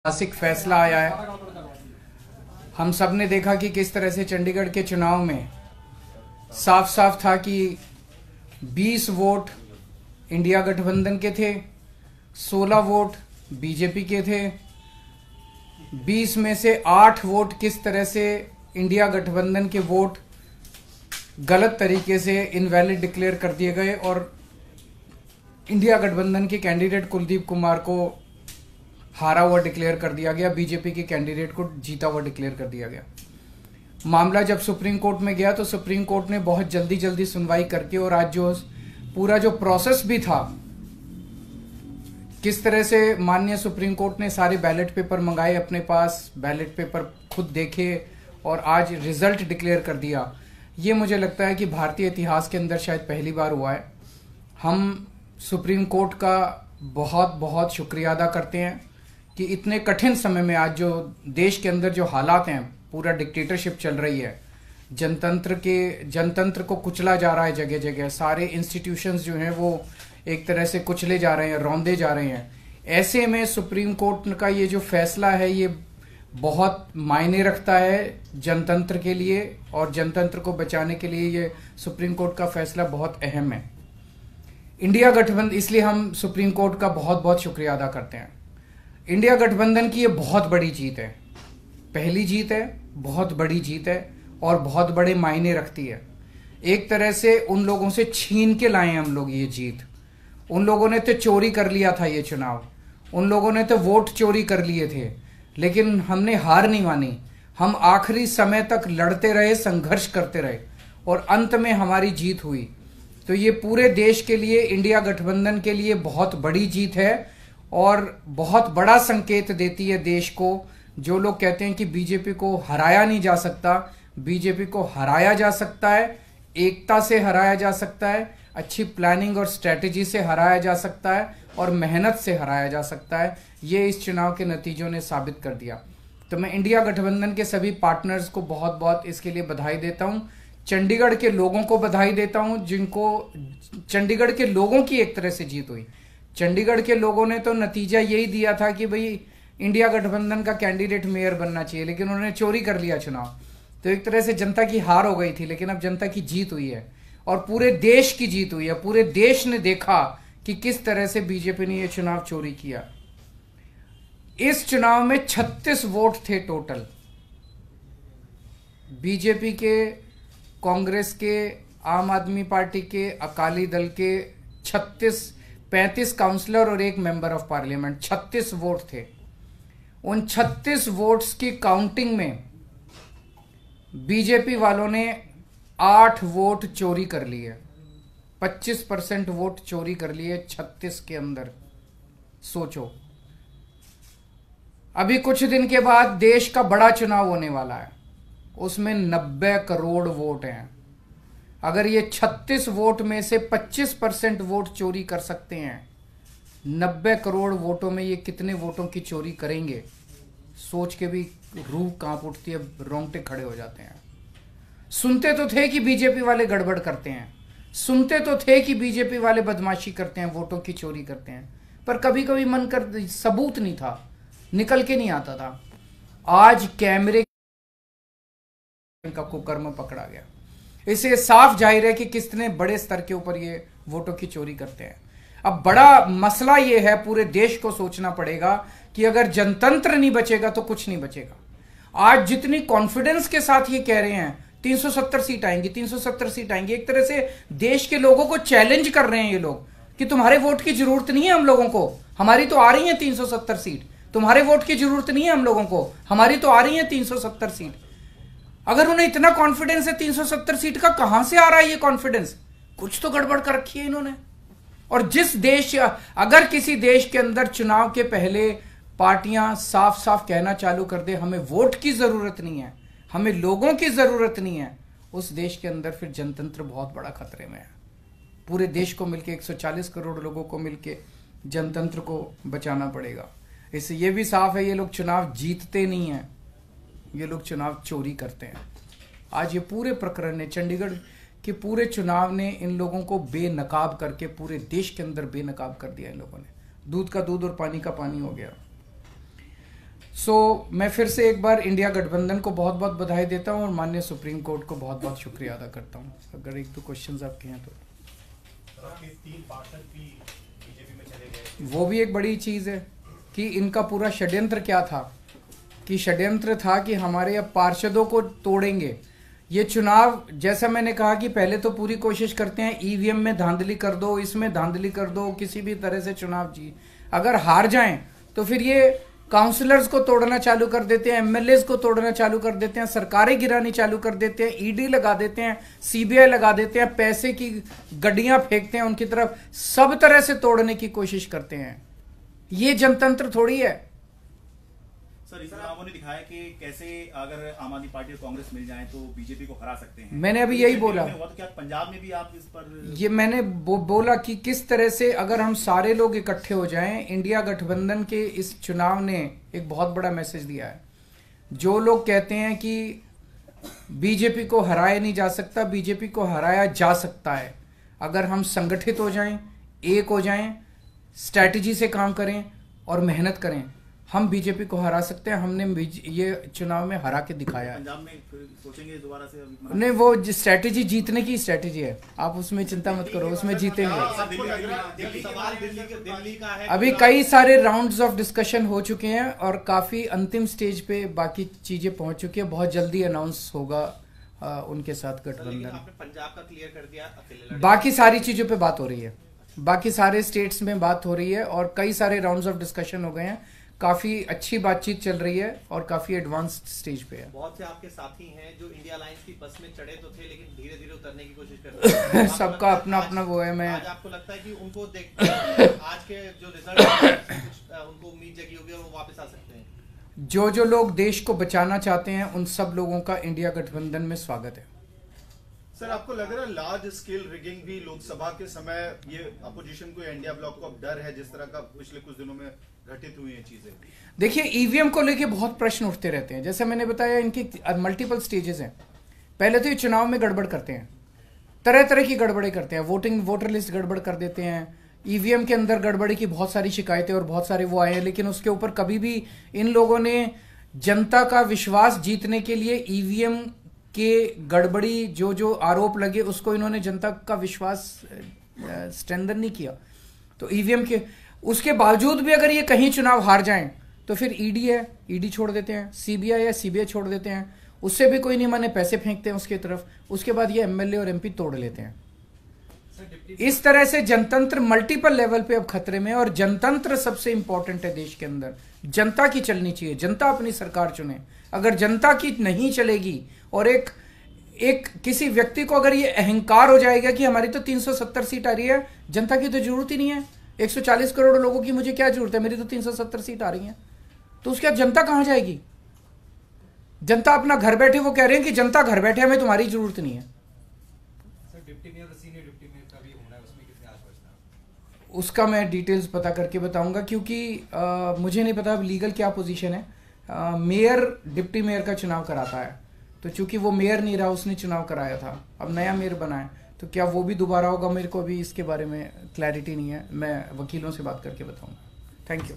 ऐतिहासिक फैसला आया है। हम सब ने देखा कि किस तरह से चंडीगढ़ के चुनाव में साफ साफ था कि 20 वोट इंडिया गठबंधन के थे, 16 वोट बीजेपी के थे। 20 में से 8 वोट किस तरह से इंडिया गठबंधन के वोट गलत तरीके से इनवैलिड डिक्लेयर कर दिए गए और इंडिया गठबंधन के कैंडिडेट कुलदीप कुमार को हारा हुआ डिक्लेयर कर दिया गया, बीजेपी के कैंडिडेट को जीता हुआ डिक्लेयर कर दिया गया। मामला जब सुप्रीम कोर्ट में गया तो सुप्रीम कोर्ट ने बहुत जल्दी सुनवाई करके और आज जो पूरा जो प्रोसेस भी था, किस तरह से माननीय सुप्रीम कोर्ट ने सारे बैलेट पेपर मंगाए अपने पास, बैलेट पेपर खुद देखे और आज रिजल्ट डिक्लेयर कर दिया। ये मुझे लगता है कि भारतीय इतिहास के अंदर शायद पहली बार हुआ है। हम सुप्रीम कोर्ट का बहुत बहुत शुक्रिया अदा करते हैं कि इतने कठिन समय में आज जो देश के अंदर जो हालात हैं, पूरा डिक्टेटरशिप चल रही है, जनतंत्र को कुचला जा रहा है, जगह जगह सारे इंस्टीट्यूशंस जो हैं वो एक तरह से कुचले जा रहे हैं, रौंदे जा रहे हैं। ऐसे में सुप्रीम कोर्ट का ये जो फैसला है ये बहुत मायने रखता है जनतंत्र के लिए और जनतंत्र को बचाने के लिए ये सुप्रीम कोर्ट का फैसला बहुत अहम है। इंडिया गठबंधन, इसलिए हम सुप्रीम कोर्ट का बहुत बहुत शुक्रिया अदा करते हैं। इंडिया गठबंधन की ये बहुत बड़ी जीत है, पहली जीत है, बहुत बड़ी जीत है और बहुत बड़े मायने रखती है। एक तरह से उन लोगों से छीन के लाए हम लोग ये जीत। उन लोगों ने तो चोरी कर लिया था ये चुनाव, उन लोगों ने तो वोट चोरी कर लिए थे, लेकिन हमने हार नहीं मानी। हम आखिरी समय तक लड़ते रहे, संघर्ष करते रहे और अंत में हमारी जीत हुई। तो ये पूरे देश के लिए, इंडिया गठबंधन के लिए बहुत बड़ी जीत है और बहुत बड़ा संकेत देती है देश को। जो लोग कहते हैं कि बीजेपी को हराया नहीं जा सकता, बीजेपी को हराया जा सकता है, एकता से हराया जा सकता है, अच्छी प्लानिंग और स्ट्रेटेजी से हराया जा सकता है और मेहनत से हराया जा सकता है। ये इस चुनाव के नतीजों ने साबित कर दिया। तो मैं इंडिया गठबंधन के सभी पार्टनर्स को बहुत बहुत इसके लिए बधाई देता हूं। चंडीगढ़ के लोगों को बधाई देता हूं, जिनको चंडीगढ़ के लोगों की एक तरह से जीत हुई। चंडीगढ़ के लोगों ने तो नतीजा यही दिया था कि भाई इंडिया गठबंधन का कैंडिडेट मेयर बनना चाहिए, लेकिन उन्होंने चोरी कर लिया चुनाव। तो एक तरह से जनता की हार हो गई थी, लेकिन अब जनता की जीत हुई है और पूरे देश की जीत हुई है। पूरे देश ने देखा कि किस तरह से बीजेपी ने यह चुनाव चोरी किया। इस चुनाव में 36 वोट थे टोटल, बीजेपी के, कांग्रेस के, आम आदमी पार्टी के, अकाली दल के 35 काउंसलर और 1 मेंबर ऑफ पार्लियामेंट, 36 वोट थे। उन 36 वोट्स की काउंटिंग में बीजेपी वालों ने 8 वोट चोरी कर लिए, 25% वोट चोरी कर लिए 36 के अंदर। सोचो, अभी कुछ दिन के बाद देश का बड़ा चुनाव होने वाला है, उसमें 90 करोड़ वोट हैं। अगर ये 36 वोट में से 25% वोट चोरी कर सकते हैं, 90 करोड़ वोटों में ये कितने वोटों की चोरी करेंगे, सोच के भी रूह कांप उठती है, रोंगटे खड़े हो जाते हैं। सुनते तो थे कि बीजेपी वाले गड़बड़ करते हैं, सुनते तो थे कि बीजेपी वाले बदमाशी करते हैं, वोटों की चोरी करते हैं, पर कभी कभी मन कर सबूत नहीं था, निकल के नहीं आता था। आज कैमरे का कुकर्म पकड़ा गया। इससे साफ जाहिर है कि कितने बड़े स्तर के ऊपर ये वोटों की चोरी करते हैं। अब बड़ा मसला ये है, पूरे देश को सोचना पड़ेगा कि अगर जनतंत्र नहीं बचेगा तो कुछ नहीं बचेगा। आज जितनी कॉन्फिडेंस के साथ ये कह रहे हैं 370 सीट आएंगी, 370 सीट आएंगी, एक तरह से देश के लोगों को चैलेंज कर रहे हैं ये लोग कि तुम्हारे वोट की जरूरत नहीं है हम लोगों को, हमारी तो आ रही है 370 सीट। तुम्हारे वोट की जरूरत नहीं है हम लोगों को, हमारी तो आ रही है 370 सीट। अगर उन्हें इतना कॉन्फिडेंस है 370 सीट का, कहां से आ रहा है ये कॉन्फिडेंस? कुछ तो गड़बड़ कर रखी है इन्होंने। और जिस देश, अगर किसी देश के अंदर चुनाव के पहले पार्टियां साफ साफ कहना चालू कर दे हमें वोट की जरूरत नहीं है, हमें लोगों की जरूरत नहीं है, उस देश के अंदर फिर जनतंत्र बहुत बड़ा खतरे में है। पूरे देश को मिलकर, 140 करोड़ लोगों को मिलकर जनतंत्र को बचाना पड़ेगा। इससे यह भी साफ है ये लोग चुनाव जीतते नहीं है, ये लोग चुनाव चोरी करते हैं। आज ये पूरे प्रकरण ने, चंडीगढ़ के पूरे चुनाव ने इन लोगों को बेनकाब करके पूरे देश के अंदर बेनकाब कर दिया। इन लोगों ने दूध का दूध और पानी का पानी हो गया। सो मैं फिर से एक बार इंडिया गठबंधन को बहुत बहुत बधाई देता हूं और माननीय सुप्रीम कोर्ट को बहुत बहुत शुक्रिया अदा करता हूं। अगर एक दो क्वेश्चंस आपके हैं तो। 3 पार्षद भी बीजेपी में चले गए, वो भी एक बड़ी चीज है कि इनका पूरा षड्यंत्र क्या था, कि षड्यंत्र था कि हमारे अब पार्षदों को तोड़ेंगे। ये चुनाव, जैसा मैंने कहा कि पहले तो पूरी कोशिश करते हैं ईवीएम में धांधली कर दो, इसमें धांधली कर दो, किसी भी तरह से चुनाव जी, अगर हार जाएं तो फिर ये काउंसलर्स को तोड़ना चालू कर देते हैं, एमएलएस को तोड़ना चालू कर देते हैं, सरकारें गिरानी चालू कर देते हैं, ईडी लगा देते हैं, सीबीआई लगा देते हैं, पैसे की गड्डियां फेंकते हैं उनकी तरफ, सब तरह से तोड़ने की कोशिश करते हैं। ये जनतंत्र थोड़ी है। सर इस चुनावों ने दिखाया कि कैसे अगर आम आदमी पार्टी और कांग्रेस मिल जाए तो बीजेपी को हरा सकते हैं। मैंने अभी यही बोला, हुआ तो क्या पंजाब में भी आप इस पर ये मैंने बोला कि किस तरह से अगर हम सारे लोग इकट्ठे हो जाएं, इंडिया गठबंधन के इस चुनाव ने एक बहुत बड़ा मैसेज दिया है। जो लोग कहते हैं कि बीजेपी को हराया नहीं जा सकता, बीजेपी को हराया जा सकता है अगर हम संगठित हो जाएं, एक हो जाएं, स्ट्रैटेजी से काम करें और मेहनत करें, हम बीजेपी को हरा सकते हैं। हमने ये चुनाव में हरा के दिखाया है। पंजाब में सोचेंगे दोबारा से? नहीं, वो स्ट्रैटेजी जीतने की स्ट्रैटेजी है, आप उसमें चिंता मत करो, उसमें जीतेंगे। अभी कई सारे राउंड्स ऑफ डिस्कशन हो चुके हैं और काफी अंतिम स्टेज पे बाकी चीजें पहुंच चुकी है। बहुत जल्दी अनाउंस होगा उनके साथ गठबंधन। आपने पंजाब का क्लियर कर दिया, अकेले बाकी सारी चीजों पे बात हो रही है, बाकी सारे स्टेट्स में बात हो रही है और कई सारे राउंड्स ऑफ डिस्कशन हो गए हैं। काफी अच्छी बातचीत चल रही है और काफी एडवांस्ड स्टेज पे है। बहुत से आपके साथी हैं जो इंडिया लाइंस की बस में चढ़े तो थे लेकिन धीरे धीरे उतरने की कोशिश कर रहे हैं। सबका अपना अपना वो है। मैं आज आपको लगता है कि उनको देख आज के जो रिजल्ट उनको उम्मीद जगी होगी और वो वापस आ सकते हैं? जो लोग देश को बचाना चाहते हैं उन सब लोगों का इंडिया गठबंधन में स्वागत है। सर आपको लग रहा है लार्ज स्केल रिगिंग भी लोकसभा के समय ये अपोजिशन को, इंडिया ब्लॉक को अब डर है, जिस तरह का पिछले कुछ दिनों में घटित हुई है चीजें? देखिए, ईवीएम को लेके बहुत प्रश्न उठते रहते हैं। जैसे मैंने बताया, इनकी मल्टीपल स्टेजेस हैं। पहले तो ये चुनाव में गड़बड़ करते हैं, तरह तरह की गड़बड़े करते हैं, वोटर लिस्ट गड़बड़ कर देते हैं, ईवीएम के अंदर गड़बड़ी की बहुत सारी शिकायतें और बहुत सारे वो आए हैं, लेकिन उसके ऊपर कभी भी इन लोगों ने जनता का विश्वास जीतने के लिए ईवीएम के गड़बड़ी जो आरोप लगे उसको इन्होंने जनता का विश्वास स्ट्रेंथन नहीं किया। तो ईवीएम के उसके बावजूद भी अगर ये कहीं चुनाव हार जाएं तो फिर ईडी है, ईडी छोड़ देते हैं, सीबीआई है, सीबीआई छोड़ देते हैं, उससे भी कोई नहीं माने, पैसे फेंकते हैं उसकी तरफ, उसके बाद ये एमएलए और एमपी तोड़ लेते हैं। इस तरह से जनतंत्र मल्टीपल लेवल पे अब खतरे में है और जनतंत्र सबसे इंपॉर्टेंट है देश के अंदर। जनता की चलनी चाहिए, जनता अपनी सरकार चुने। अगर जनता की नहीं चलेगी और एक किसी व्यक्ति को अगर ये अहंकार हो जाएगा कि हमारी तो 370 सीट आ रही है, जनता की तो जरूरत ही नहीं है, 140 करोड़ लोगों की मुझे क्या जरूरत है, मेरी तो 370 सीट आ रही है, तो उसके बाद जनता कहां जाएगी? जनता अपना घर बैठे, वो कह रहे हैं कि जनता घर बैठे, हमें तुम्हारी जरूरत नहीं है। उसका मैं डिटेल्स पता करके बताऊंगा, क्योंकि मुझे नहीं पता लीगल क्या पोजीशन है। मेयर डिप्टी मेयर का चुनाव कराता है, तो चूंकि वो मेयर नहीं रहा, उसने चुनाव कराया था, अब नया मेयर बना है, तो क्या वो भी दोबारा होगा, मेरे को अभी इसके बारे में क्लैरिटी नहीं है, मैं वकीलों से बात करके बताऊंगा। Thank you.